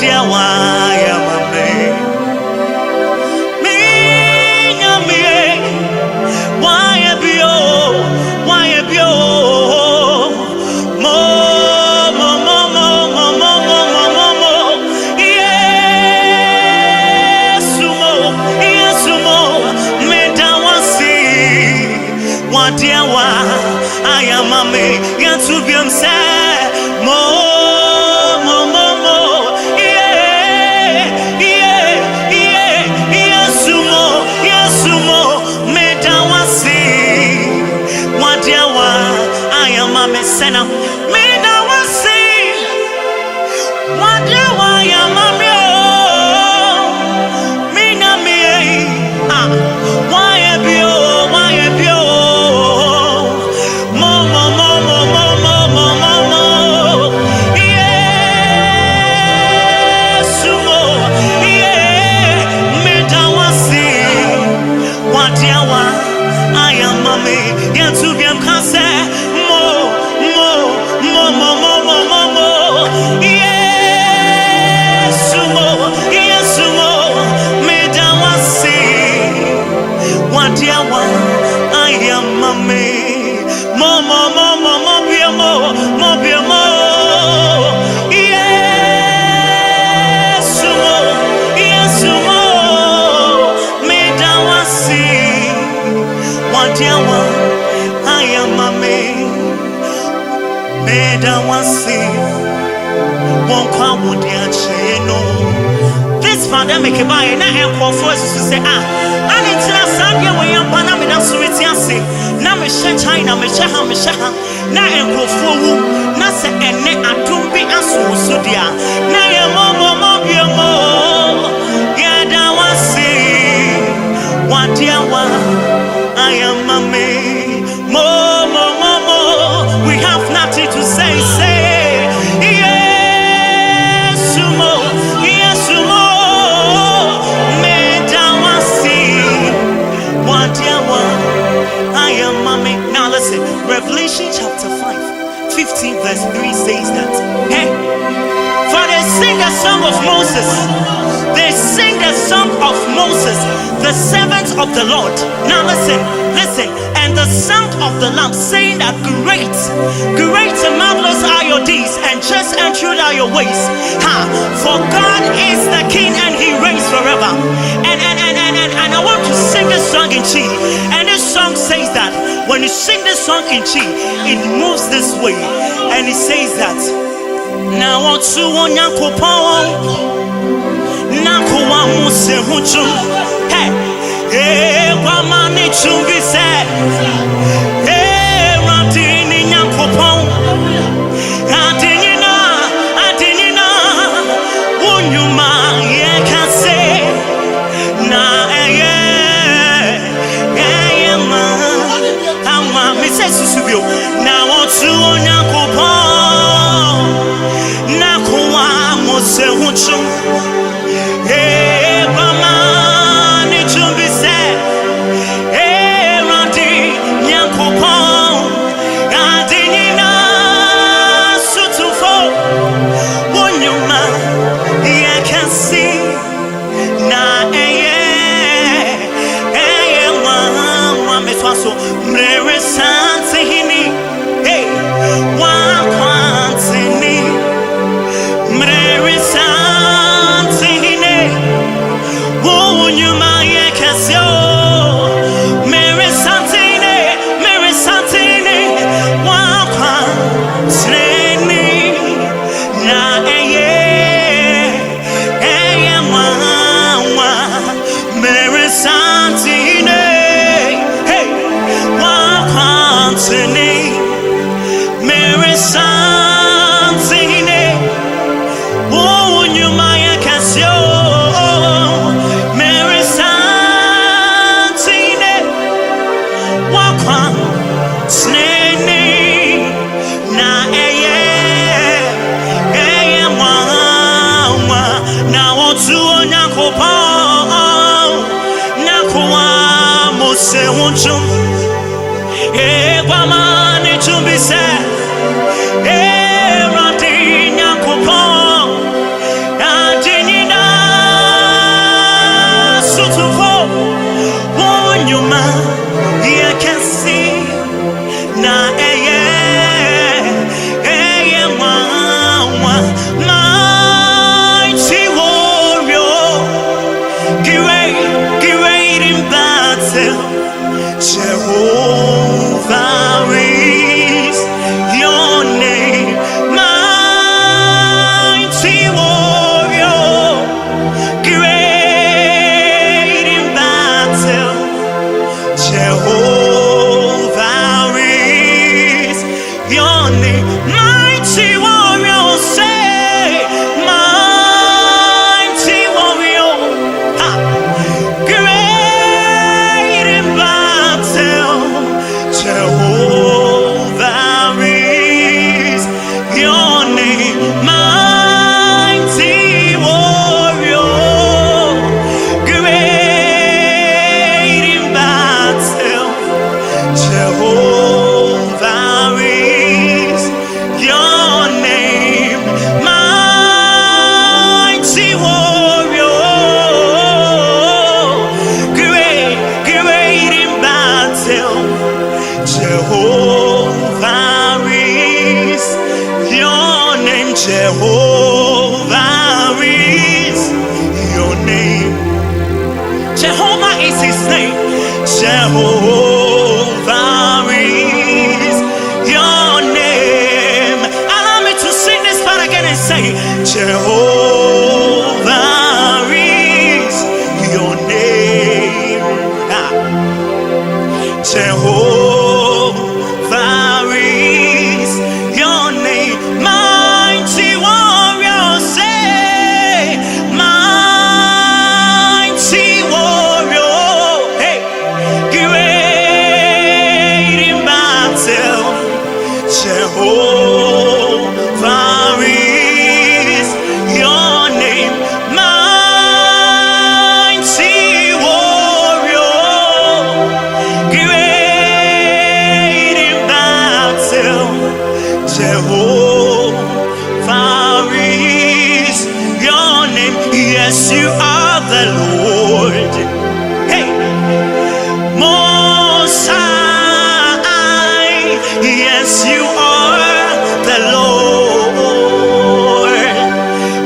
dear why am I me why am you mo yes mo me da wasi what dear why I am a me yan to be mo Sena me na wasi wonder why am I me na me why am you mo yes mo yeah me na wasi wonder why I am me yan to be am cancer this pandemic by na enforce to say and it's not Sunday when you pana me na suritiase na me she China me she ha na enkofo wu na se ene atumbi aso so dia na ye mo ya da wasi what dia wa I am a me mo we have nothing to say Revelation chapter 15 verse 3 says that, hey, for they sing the song of Moses. They sing the song of Moses, the servant of the Lord. Now listen, and the song of the Lamb, saying that great and marvelous are your deeds, and just and true are your ways. For God is the King, and He reigns forever. And I want to sing this song in Chi. And this song says that when you sing this song in Chi, it moves this way, and it says that now want to onyanko power nako wa muse huchu hey wa mani chumbi se hey ratini nyanko power adinina wunyuma ye can say na me say susubio na want to onyanko power nako wa muse huchu hey mama ni chumbi se hey randi nyanko power adinina sutufo wunyuma ye can see na so mre santi hini hey wa kwantini mre santi hini wo nyuma ye kasio mre santini wa kwantini na eye mwa mre santini Mary Santini, oh, you Maya Casio, Mary Santini, walk on, Snake, na now what to Nakopa, Nakwa, Mose, won't you? Hey, woman, it should be said. Hey, Randy, Nakopon, and Jehovah is your name, mighty warrior, great in battle. Jehovah is your name, mighty warrior, say, mighty warrior, ha. Great in battle. Jehovah is your name, mighty warrior, great in battle. Jehovah is your name, mighty warrior, great in battle. Jehovah is your name. Jehovah is your name. Jehovah is his name. Jehovah is your name. Allow me to sing this part again and say, Jehovah is your name. Ah. Jehovah is your name, mighty warrior, say, mighty warrior, hey, great in battle. Jehovah is your name, mighty warrior, great in battle. Jehovah is your name. Yes, you are the Lord. Hey, Most High. Yes, you are the Lord.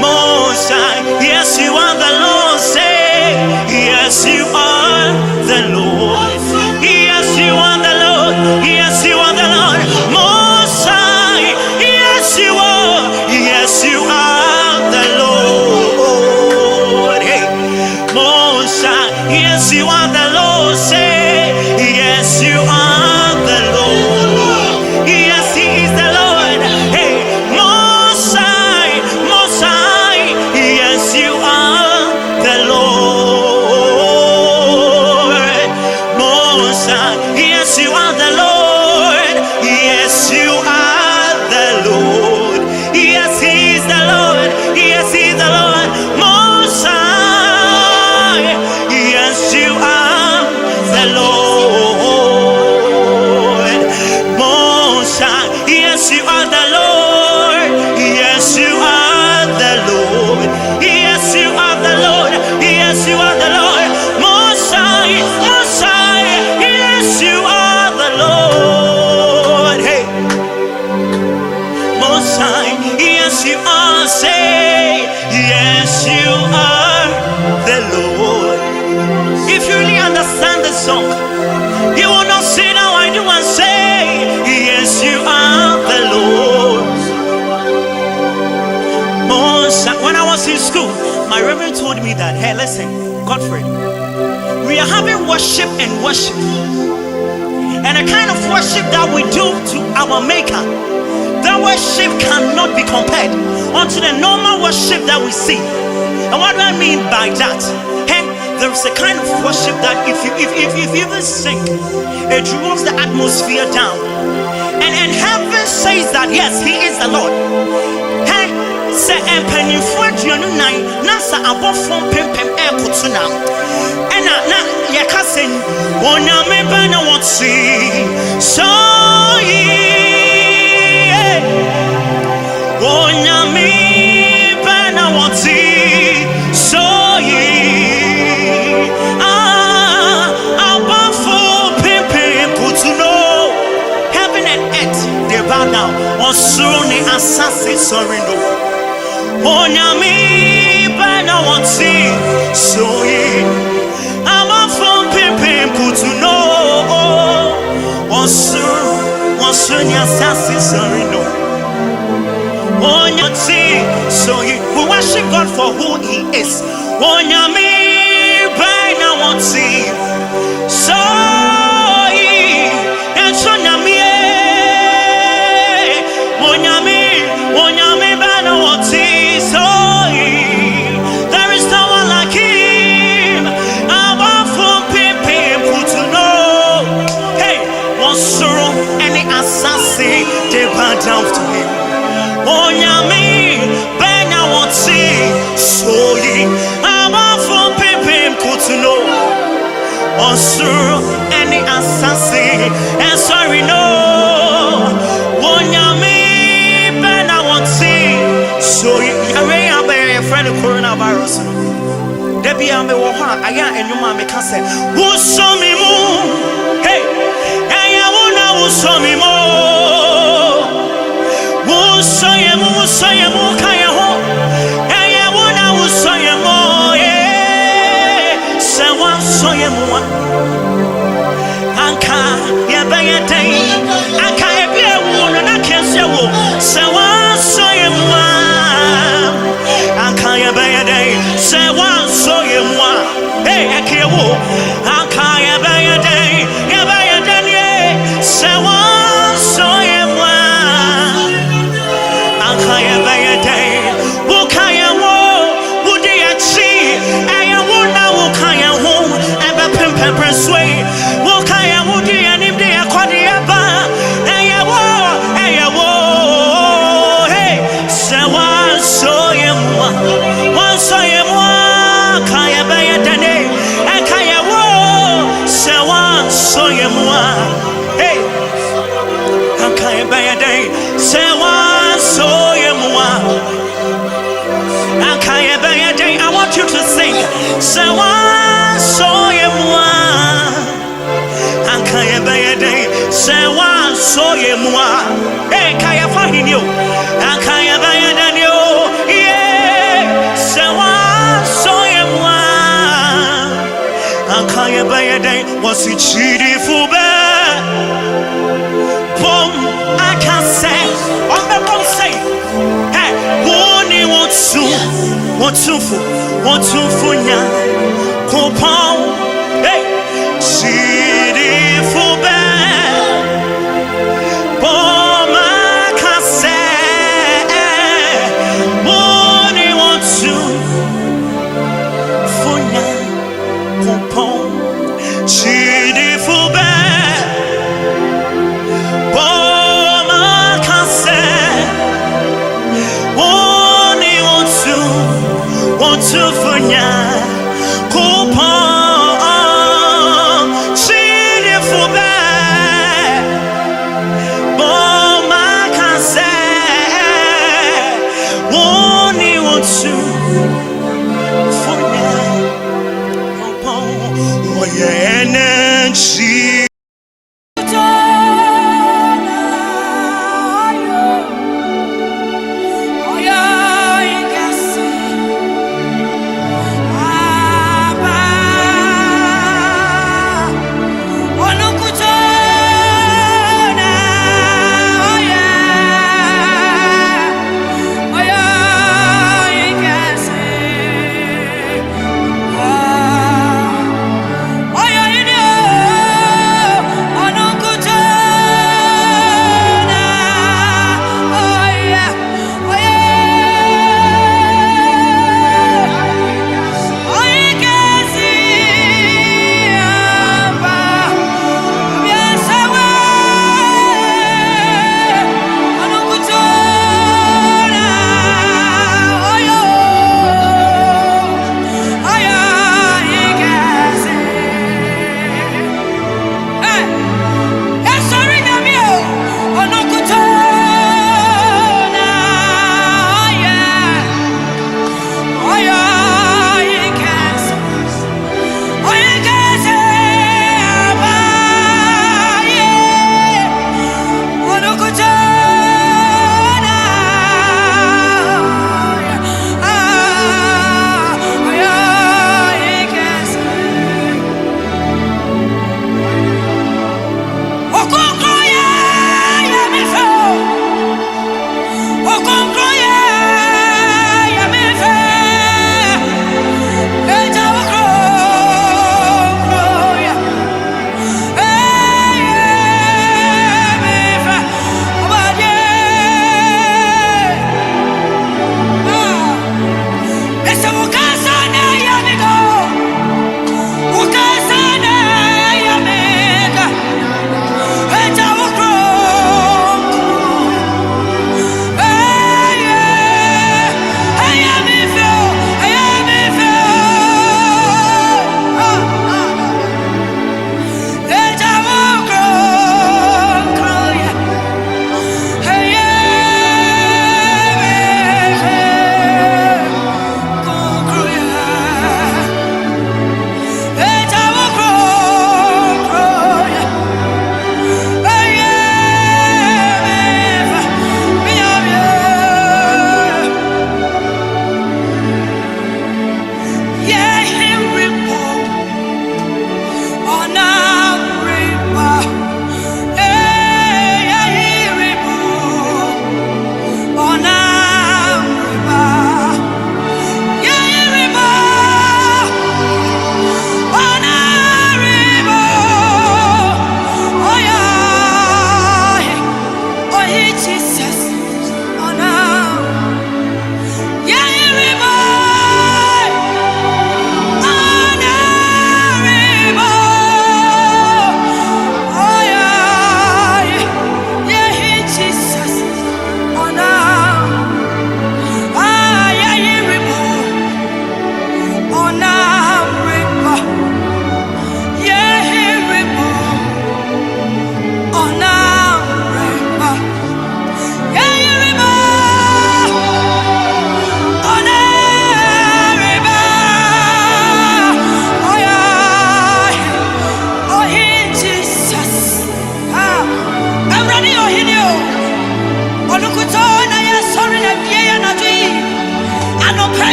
Most High. Yes, you are the Lord. Say, yes, you are the Lord. Yes, you are the Lord. Yes, you are the Lord. Most High. Yes, you are. Yes, you are the Lord. Hey, Most High. Yes, you are the Lord. Say, yes, you are the Lord. Yes, He is the Lord. Hey, Most High. Most High. Yes, you are the Lord. Most High. Yes, you are the Lord. Yes, you are the Lord. Yes, He is the Lord. Yes, He is the Lord. Most High. Yes, you are the Lord. Most High. Yes, you are the Lord. Yes, you are the Lord. Yes, you are the Lord. Yes, you are the Lord. Most High. Most High. Yes, you are the Lord. Hey, Most High. Yes, you are. Say, yes, you are the Lord. If you really understand the song, you will not sit down I do and say, yes, you are the Lord. Most High. When I was in school, my reverend told me that, hey, listen, Godfrey, we are having worship and worship. And the kind of worship that we do to our Maker, that worship cannot be compared unto the normal worship that we see. And what do I mean by that? Hey, there is a kind of worship that if you even sing, it draws the atmosphere down. And heaven says that yes, He is the Lord. Hey, say penny for you nasa above from pem air kutuna. And na yakasin one me bana want see so ye one me bana want see so ye above from pem kutuno. Heaven and earth they bow down on surely assassin sorry no. Onyami bana want see so ye I'm a phone pim pim put to know who he is. Wonyame bena wonti. So Wonyame bena wonti. So there is no one like him. I want for people to know. Hey, Wonsoro any assassin they bow down to him. Wonyame bena wonti. So I want for people to know. Wonsoro any assassin and sorry no. Wonyame bena wonti. So yare abe friend coronavirus. Debi ame wo ha aya enuma me ka se wo so mi mu. Hey, aya wo na wo so mi mu. Wo so ye mu kaya ho. Aya wo na wo so ye mu. Yeah, se wo so ye mu. Anka ye ba ye dai. Anka ye bi e wo no na kense wo. Se wo so ye mu. Anka ye ba ye dai. Se wo so ye mu. Hey, akewo. Anka ye ba ye dai. Ye ba ye dai. Se wo so ye mu. Anka ye ba ye dai. Wo kaya wo. Wo de ya chi. Aya wo na wo kaya ho. Eba pem sway. Wo kaya wo de ya nim de ya kwade ya ba. Aya wo. Hey, se wo so ye mu. Wo so ye mu. Kaya ba ye dai. Akaya wo. Se wo so ye mu. Hey, akaya ba ye dai. Se wo so ye mu. I want you to sing. Se wo so ye mu. Akaya ba ye dai. Se wo so ye mu. Hey, kaya fa hinyo. Akaya ba ye dai yo. Yeah, se wo so ye mu. Akaya ba ye dai. Was it chidi fube? Boom, I can say. On the come say. Hey, woni want to funya kupon. Hey, chidi fube. Boom, I can say. Woni want to funya kupon. Chidi fube. Boom, I can say. Woni want to funya kupon. Chidi fube. Boom, I can say. Woni want to funya kupon. Oh yeah, energy.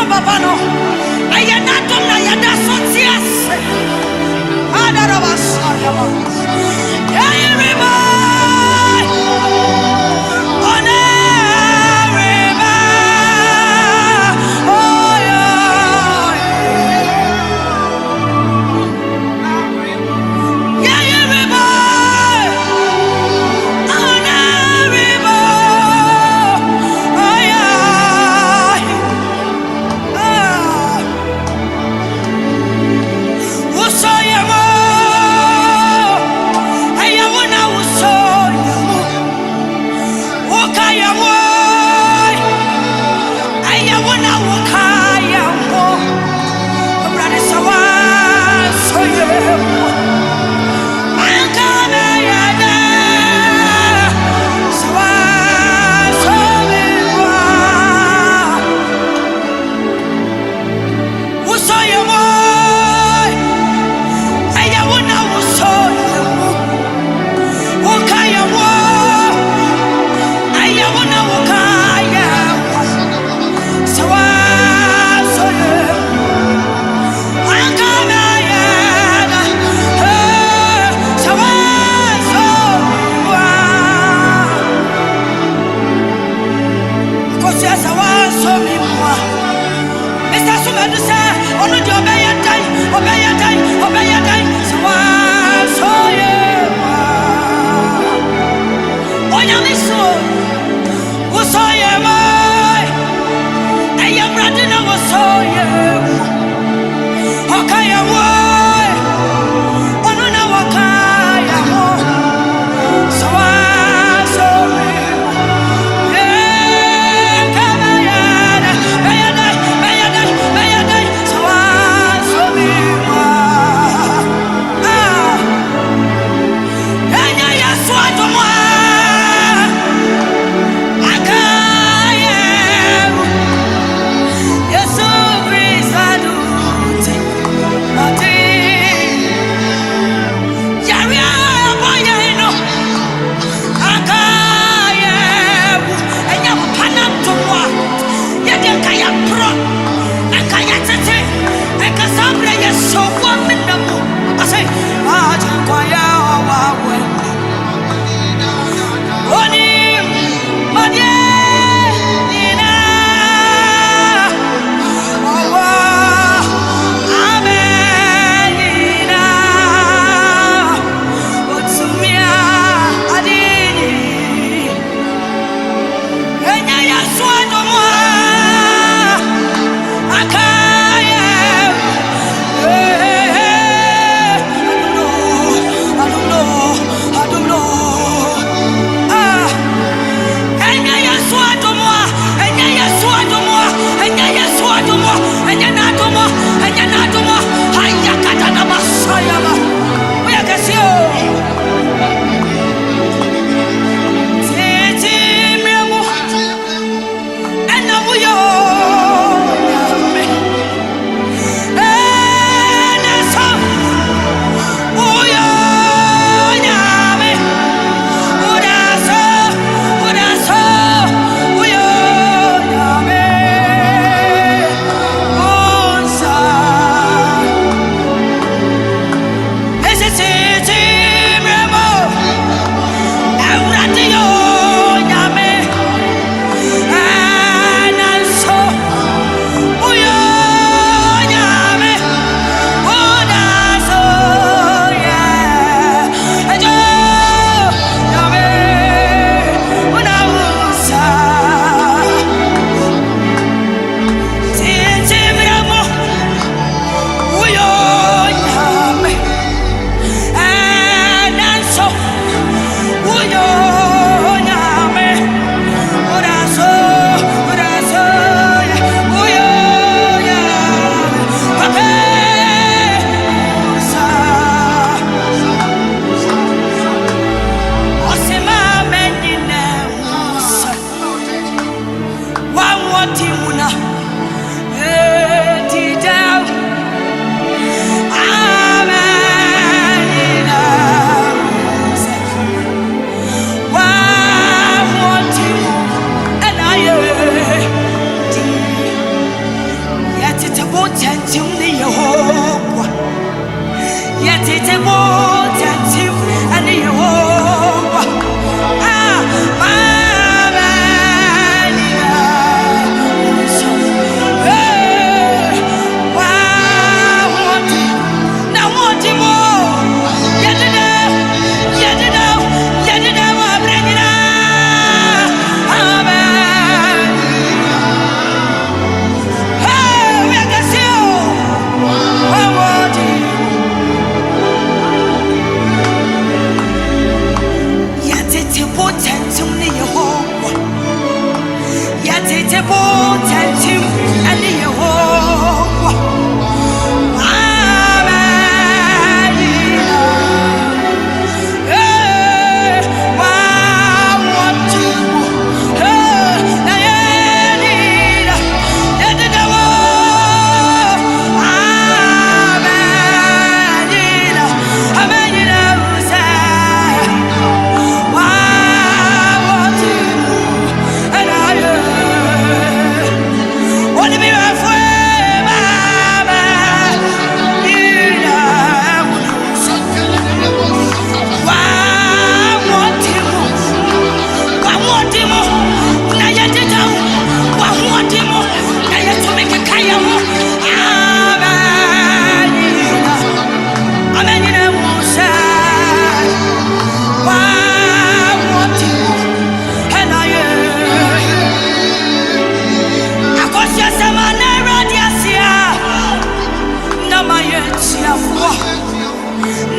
babano. Ayanatum na yada sotias. Adarabasayama. Yayiriba.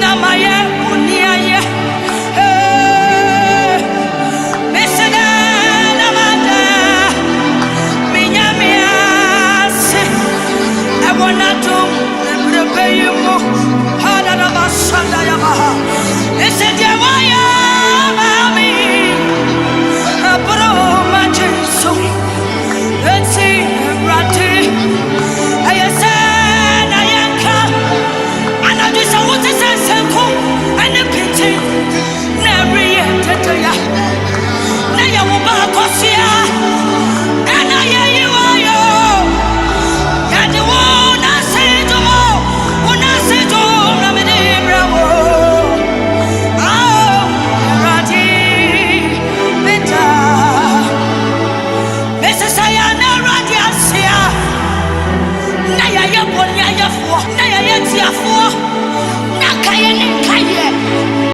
Namaye Uniaye Mesene Namada Minyamiase Ewonatum Rebeyimo Hadana Basanda Yabaha